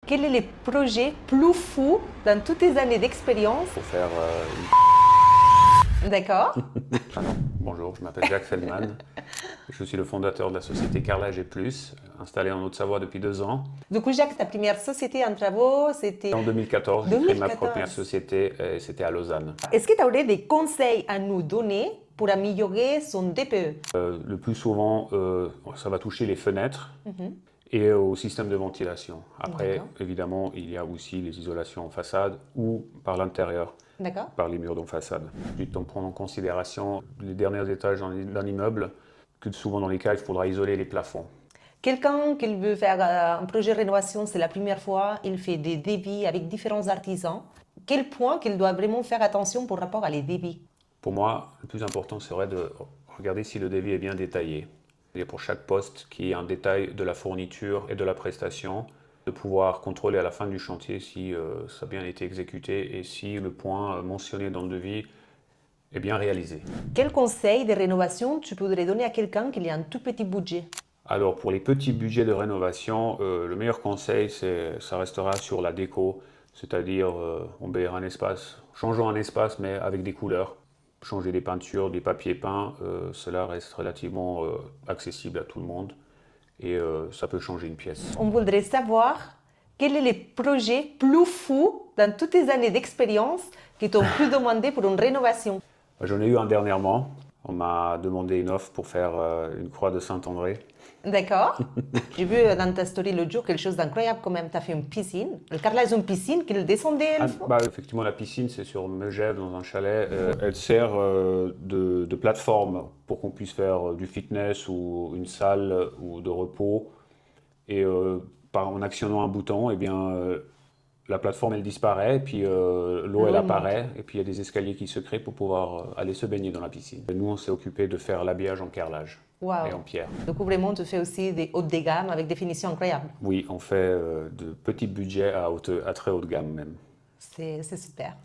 Quel est le projet plus fou dans toutes tes années d'expérience? Pour faire D'accord. Ah non, bonjour, je m'appelle Jacques Feldman. Je suis le fondateur de la société Carrelage et Plus, installée en Haute-Savoie depuis 2 ans. Du coup, Jacques, ta première société en travaux, c'était En 2014, j'ai créé ma 2014. première société et c'était à Lausanne. Est-ce que tu aurais des conseils à nous donner pour améliorer son DPE? Le plus souvent, ça va toucher les fenêtres et au système de ventilation. Après, D'accord. évidemment, il y a aussi les isolations en façade ou par l'intérieur, D'accord. par les murs d'en façade. Ensuite, on prend en considération les derniers étages d'un immeuble, que souvent dans les cas, il faudra isoler les plafonds. Quelqu'un qui veut faire un projet de rénovation, c'est la première fois, il fait des devis avec différents artisans. Quel point qu'il doit vraiment faire attention par rapport à les devis? Pour moi, le plus important serait de regarder si le devis est bien détaillé. Il y a pour chaque poste qui est un détail de la fourniture et de la prestation, de pouvoir contrôler à la fin du chantier si ça a bien été exécuté et si le point mentionné dans le devis est bien réalisé. Quel conseil de rénovation tu pourrais donner à quelqu'un qui a un tout petit budget? Alors pour les petits budgets de rénovation, le meilleur conseil, ça restera sur la déco, c'est-à-dire embellir un espace, changeons un espace mais avec des couleurs. Changer des peintures, des papiers peints, cela reste relativement accessible à tout le monde et ça peut changer une pièce. On voudrait savoir quel est le projet plus fou dans toutes tes années d'expérience qui t'ont pu demander pour une rénovation. J'en ai eu un dernièrement. On m'a demandé une offre pour faire une croix de Saint-André. D'accord. J'ai vu dans ta story l'autre jour quelque chose d'incroyable quand même. Tu as fait une piscine. Le carrelage d'une piscine qu'il descendait. Effectivement, la piscine, c'est sur Megève, dans un chalet. Elle sert de plateforme pour qu'on puisse faire du fitness ou une salle ou de repos. Et en actionnant un bouton, eh bien, la plateforme, elle disparaît, et puis l'eau, elle apparaît, et puis il y a des escaliers qui se créent pour pouvoir aller se baigner dans la piscine. Et nous, on s'est occupé de faire l'habillage en carrelage et en pierre. Donc vraiment, tu fais aussi des hautes de gamme avec des finitions incroyables. Oui, on fait de petits budgets à très haute gamme même. C'est super.